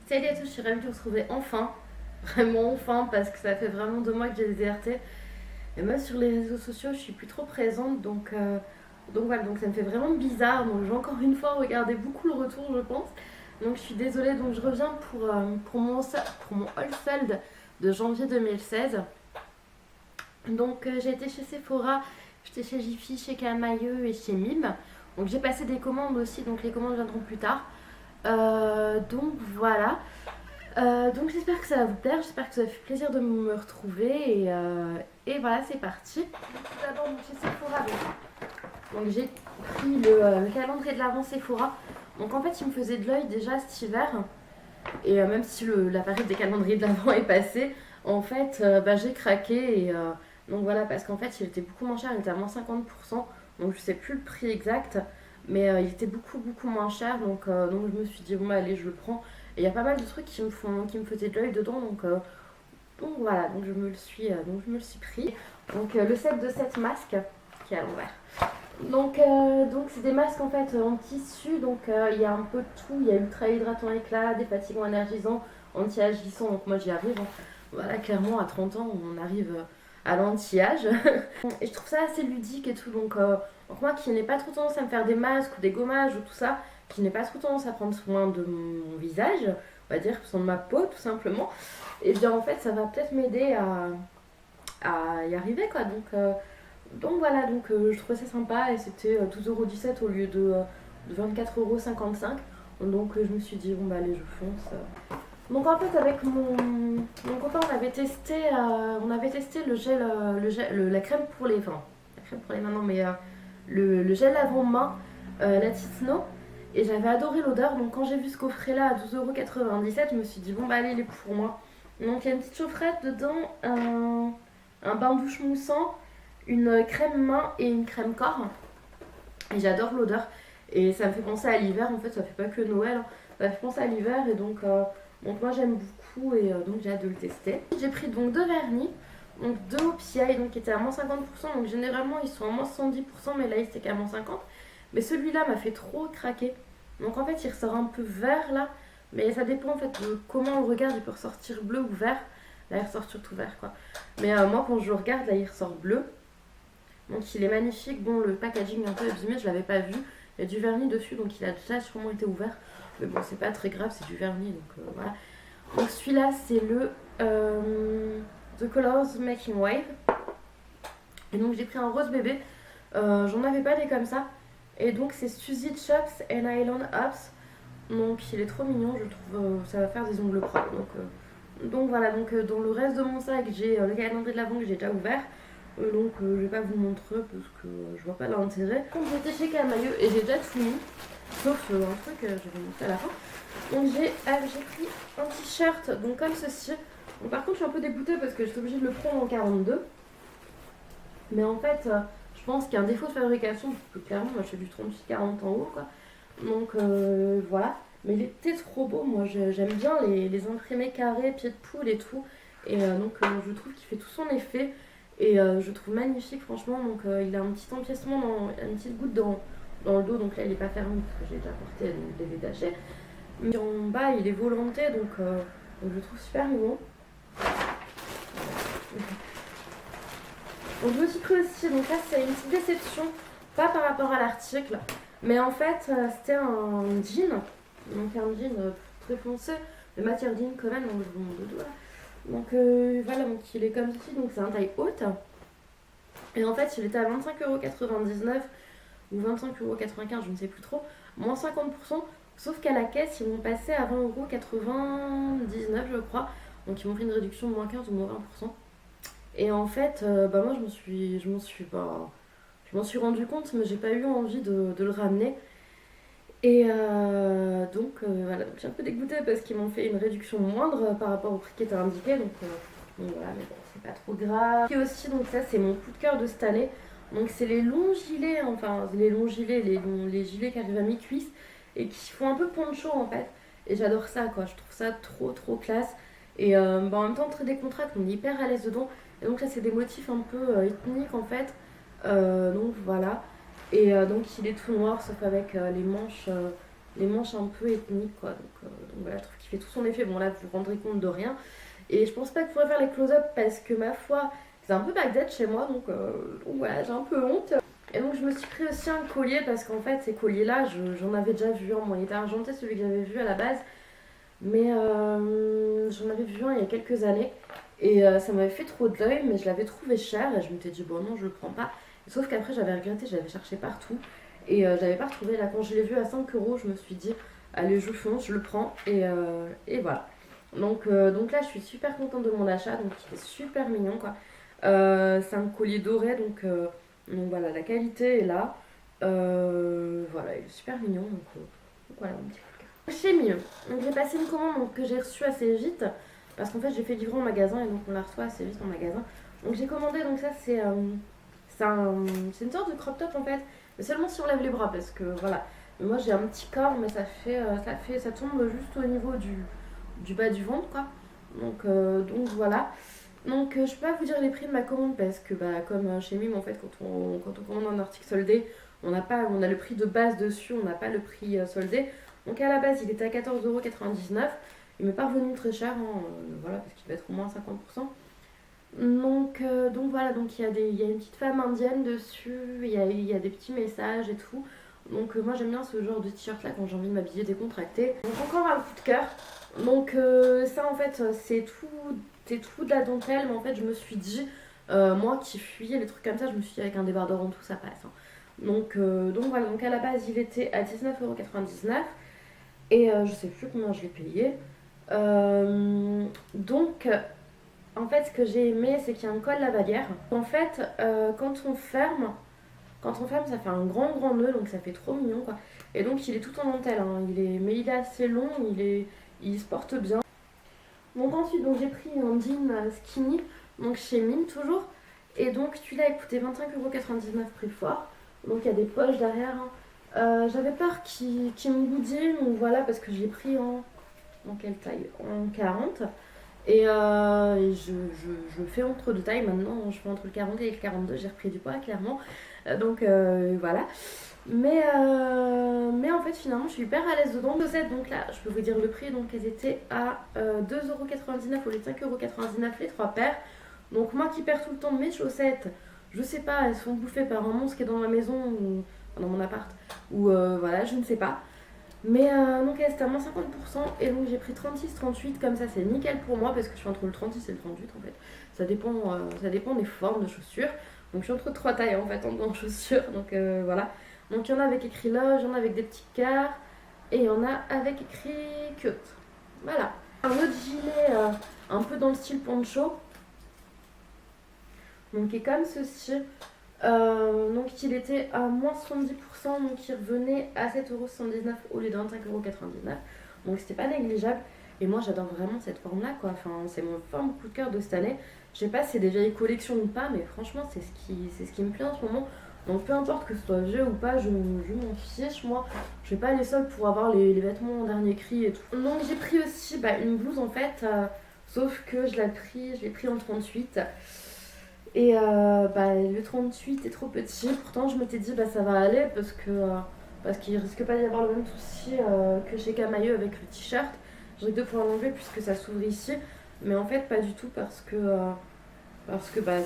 Salut à tous, je suis ravie de vous retrouver enfin. Vraiment enfin, parce que ça fait vraiment 2 mois que j'ai déserté. Et moi sur les réseaux sociaux, je suis plus trop présente, donc voilà, donc ça me fait vraiment bizarre. Donc j'ai encore une fois regardé beaucoup le retour, je pense. Donc je suis désolée, donc je reviens pour mon haul solde de janvier 2016. Donc j'ai été chez Sephora, j'étais chez Jiffy, chez Camailleux et chez Mime. Donc j'ai passé des commandes aussi, donc les commandes viendront plus tard. Donc voilà. Donc j'espère que ça va vous plaire, j'espère que ça vous fait plaisir de me retrouver et voilà, c'est parti. Tout d'abord donc chez Sephora, donc j'ai pris le calendrier de l'avant Sephora. Donc en fait il me faisait de l'œil déjà cet hiver et même si la période des calendriers de l'avant est passée, en fait j'ai craqué donc voilà, parce qu'en fait il était beaucoup moins cher, il était à moins 50%, donc je sais plus le prix exact, mais il était beaucoup moins cher, donc je me suis dit bon bah allez je le prends. Et il y a pas mal de trucs qui me faisaient de l'œil dedans, donc voilà, donc je me le suis pris. Donc le set de 7 masques qui est à l'envers. Donc c'est des masques en fait en tissu, donc il y a un peu de tout, il y a ultra hydratant éclat, défatigant énergisant, anti-âge glissant, donc moi j'y arrive, hein. Voilà, clairement à 30 ans on arrive à l'anti-âge. Et je trouve ça assez ludique et tout, donc moi qui n'ai pas trop tendance à me faire des masques ou des gommages ou tout ça, qui n'ai pas trop tendance à prendre soin de mon visage, on va dire soin de ma peau tout simplement, et bien en fait ça va peut-être m'aider à y arriver quoi, donc voilà, je trouvais ça sympa et c'était 12,17€ au lieu de 24,55€. Donc je me suis dit bon bah allez je fonce. Donc en fait avec mon copain on avait testé la crème pour les, enfin la crème pour les mains non mais le gel lavant-main Latino, et j'avais adoré l'odeur, donc quand j'ai vu ce coffret là à 12,97€, je me suis dit bon bah allez il est pour moi. Donc il y a une petite chaufferette dedans, un bain douche moussant, une crème main et une crème corps. Et j'adore l'odeur. Et ça me fait penser à l'hiver, en fait, ça fait pas que Noël, hein. Ça fait penser à l'hiver et donc moi j'aime beaucoup et donc j'ai hâte de le tester. J'ai pris donc 2 vernis, donc 2 OPI donc qui étaient à moins 50%, donc généralement ils sont à moins 70%, mais là il était qu'à moins 50%. Mais celui-là m'a fait trop craquer. Donc en fait il ressort un peu vert là, mais ça dépend en fait de comment on le regarde, il peut ressortir bleu ou vert. Là il ressort surtout vert quoi. Mais moi quand je le regarde là il ressort bleu. Donc il est magnifique. Bon, le packaging est un peu abîmé, je l'avais pas vu. Il y a du vernis dessus, donc il a déjà sûrement été ouvert. Mais bon, c'est pas très grave, c'est du vernis, donc voilà. Donc celui-là, c'est le The Colors Making Wave. Et donc j'ai pris un rose bébé. J'en avais pas des comme ça. Et donc c'est Suzy Chops and Island Ups. Donc il est trop mignon, je trouve. Ça va faire des ongles propres. Donc voilà, dans le reste de mon sac, j'ai le calendrier de l'avant que j'ai déjà ouvert. Je vais pas vous montrer parce que je vois pas l'intérêt. Donc j'étais chez Camailleux et j'ai déjà tout mis, sauf un truc que je vais montrer à la fin. Donc j'ai pris un t-shirt donc comme ceci. Donc par contre je suis un peu dégoûtée parce que j'étais obligée de le prendre en 42. Mais en fait je pense qu'il y a un défaut de fabrication parce que clairement moi je fais du 38-40 en haut quoi. Donc voilà. Mais il était trop beau, moi j'aime bien les imprimés carrés, pieds de poule et tout. Et je trouve qu'il fait tout son effet. Et je trouve magnifique franchement, il a un petit empiècement, une petite goutte dans le dos, donc là il est pas fermé parce que j'ai déjà porté, donc je l'ai détaché. Mais en bas il est volanté, donc je trouve super mignon. Donc je me suis pris aussi, donc là c'est une petite déception, pas par rapport à l'article, mais en fait c'était un jean, donc un jean très foncé, de matière jean quand même, donc je vous montre le dos là. Donc voilà, donc il est comme ceci, donc c'est un taille haute. Et en fait, il était à 25,99€ ou 25,95€, je ne sais plus trop, moins 50%. Sauf qu'à la caisse, ils m'ont passé à 20,99€, je crois. Donc ils m'ont fait une réduction de moins 15 ou moins 20%. Et en fait, moi je m'en suis rendu compte, mais j'ai pas eu envie de le ramener. Et voilà, donc je suis un peu dégoûtée parce qu'ils m'ont fait une réduction moindre par rapport au prix qui était indiqué, donc voilà, mais bon, c'est pas trop grave. Et aussi, donc ça c'est mon coup de cœur de cette année, donc c'est les longs gilets, enfin les longs gilets, les gilets qui arrivent à mi-cuisse et qui font un peu poncho en fait, et j'adore ça quoi, je trouve ça trop classe, et en même temps très décontracté, on est hyper à l'aise dedans, et donc là c'est des motifs un peu ethniques en fait, donc voilà. Et donc il est tout noir sauf avec les manches les manches un peu ethniques quoi. Donc voilà, je trouve qu'il fait tout son effet. Bon là vous vous rendrez compte de rien. Et je pense pas que je pourrais faire les close-up parce que ma foi c'est un peu Bagdad chez moi donc voilà j'ai un peu honte. Et donc je me suis pris aussi un collier parce qu'en fait ces colliers là j'en avais déjà vu un. Bon il était argenté celui que j'avais vu à la base. Mais j'en avais vu un il y a quelques années. Et ça m'avait fait trop d'œil, mais je l'avais trouvé cher. Et je m'étais dit, bon, non, je le prends pas. Sauf qu'après, j'avais regretté, j'avais cherché partout. Et je l'avais pas retrouvé. Là, quand je l'ai vu à 5 euros, je me suis dit, allez, je fonce, je le prends. Et voilà. Donc là, je suis super contente de mon achat. Donc, il est super mignon, quoi. C'est un collier doré. Donc voilà, la qualité est là. Voilà, il est super mignon. Donc voilà, un petit chez Mieux. Donc j'ai passé une commande donc, que j'ai reçue assez vite parce qu'en fait j'ai fait livrer en magasin et donc on la reçoit assez vite en magasin. Donc j'ai commandé donc ça c'est une sorte de crop top en fait, mais seulement si on lève les bras parce que voilà. Moi j'ai un petit corps mais ça tombe juste au niveau du bas du ventre quoi. Donc voilà. Je peux pas vous dire les prix de ma commande parce que bah comme chez Mime en fait quand on commande un article soldé, on a le prix de base dessus, on n'a pas le prix soldé. Donc à la base, il était à 14,99 €. Il m'est pas revenu très cher, hein, voilà, parce qu'il va être au moins 50%. Donc voilà, donc il y a une petite femme indienne dessus, il y a des petits messages et tout. Moi j'aime bien ce genre de t-shirt là quand j'ai envie de m'habiller décontracté. Donc encore un coup de cœur. Ça en fait c'est tout de la dentelle, mais en fait je me suis dit, moi qui fuyais les trucs comme ça, je me suis dit avec un débardeur en tout ça passe. Hein. Voilà, donc à la base il était à 19,99 € et je sais plus combien je l'ai payé. Euh, donc en fait ce que j'ai aimé c'est qu'il y a un col lavalière. En fait quand on ferme ça fait un grand nœud donc ça fait trop mignon quoi. Et donc il est tout en dentelle, hein. Mais il est assez long, il se porte bien. Donc ensuite donc j'ai pris un jean skinny donc chez Mine toujours. Et donc celui-là il coûtait 25,99 € prix fort. Donc il y a des poches derrière. Hein. J'avais peur qu'il me boudine, donc voilà, parce que je l'ai pris en quelle taille? En 40. Et je fais entre deux tailles maintenant, je fais entre le 40 et le 42, j'ai repris du poids clairement. Voilà. Mais en fait finalement je suis hyper à l'aise dedans. Chaussettes donc là je peux vous dire le prix, donc elles étaient à 2,99 € au lieu de 5,99 € les 3 paires. Donc moi qui perds tout le temps de mes chaussettes, je sais pas, elles sont bouffées par un monstre qui est dans ma maison ou dans mon appart, ou voilà, je ne sais pas. Donc elle c'était à moins 50% et donc j'ai pris 36-38, comme ça c'est nickel pour moi parce que je suis entre le 36 et le 38 en fait. Ça dépend des formes de chaussures. Donc je suis entre trois tailles en fait en chaussures, voilà. Donc il y en a avec écrit Love, il y en a avec des petits cœurs et il y en a avec écrit Cute. Voilà. Un autre gilet un peu dans le style poncho, donc qui est comme ceci. Donc il était à moins 70%, donc il revenait à 7,79 € au lieu de 25,99 €. Donc c'était pas négligeable. Et moi j'adore vraiment cette forme là quoi. Enfin, c'est mon forme coup de cœur de cette année. Je sais pas si c'est des vieilles collections ou pas, mais franchement c'est ce qui me plaît en ce moment. Donc peu importe que ce soit vieux ou pas, je m'en fiche moi. Je fais pas les soldes pour avoir les vêtements en dernier cri et tout. Donc j'ai pris aussi une blouse en fait, sauf que je l'ai pris en 38. Et le 38 est trop petit. Pourtant, je m'étais dit, ça va aller parce qu'il risque pas d'y avoir le même souci que chez Camailleux avec le t-shirt. J'ai de pouvoir l'enlever puisque ça s'ouvre ici. Mais en fait, pas du tout parce que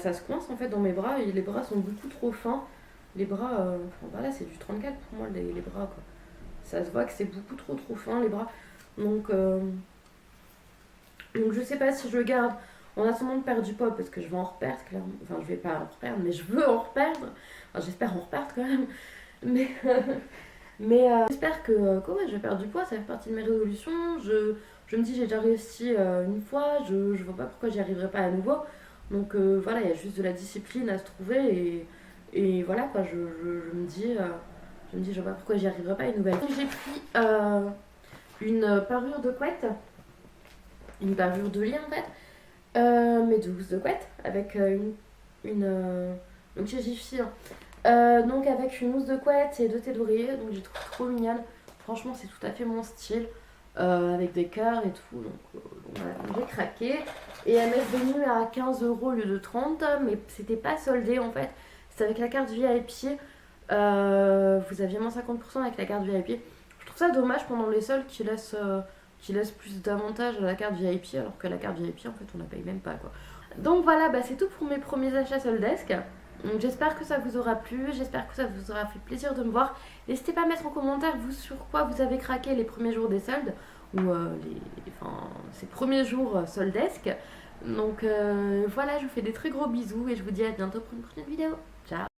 ça se coince en fait dans mes bras et les bras sont beaucoup trop fins. Les bras, voilà, c'est du 34 pour moi, les bras quoi. Ça se voit que c'est beaucoup trop fin les bras. Donc je sais pas si je le garde en attendant de perdre du poids parce que je vais en reperdre clairement. Enfin, je vais pas en reperdre, mais je veux en reperdre. Enfin, j'espère en reperdre quand même. Mais, j'espère que ouais, je vais perdre du poids, ça fait partie de mes résolutions. Je me dis, j'ai déjà réussi une fois, je vois pas pourquoi j'y arriverai pas à nouveau. Voilà, il y a juste de la discipline à se trouver et voilà quoi, je me dis, je vois pas pourquoi j'y arriverai pas une nouvelle. Donc, j'ai pris une parure de couette, une parure de lit en fait. Mais de housse de couette avec donc chez Jiffy hein. Donc avec une housse de couette et deux thés d'oreiller, donc j'ai trouvé trop mignonne. Franchement c'est tout à fait mon style, avec des cœurs et tout, voilà, donc j'ai craqué. Et elle m'est venue à 15 € au lieu de 30, mais c'était pas soldé en fait, c'était avec la carte VIP. Vous aviez moins 50% avec la carte VIP. Je trouve ça dommage pendant les soldes qui laissent plus d'avantages à la carte VIP, alors que la carte VIP, en fait, on la paye même pas, quoi. Donc voilà, bah, c'est tout pour mes premiers achats Soldesque. Donc j'espère que ça vous aura plu, j'espère que ça vous aura fait plaisir de me voir. N'hésitez pas à mettre en commentaire vous sur quoi vous avez craqué les premiers jours des soldes ou ces premiers jours Soldesque. Donc voilà, je vous fais des très gros bisous et je vous dis à bientôt pour une prochaine vidéo. Ciao.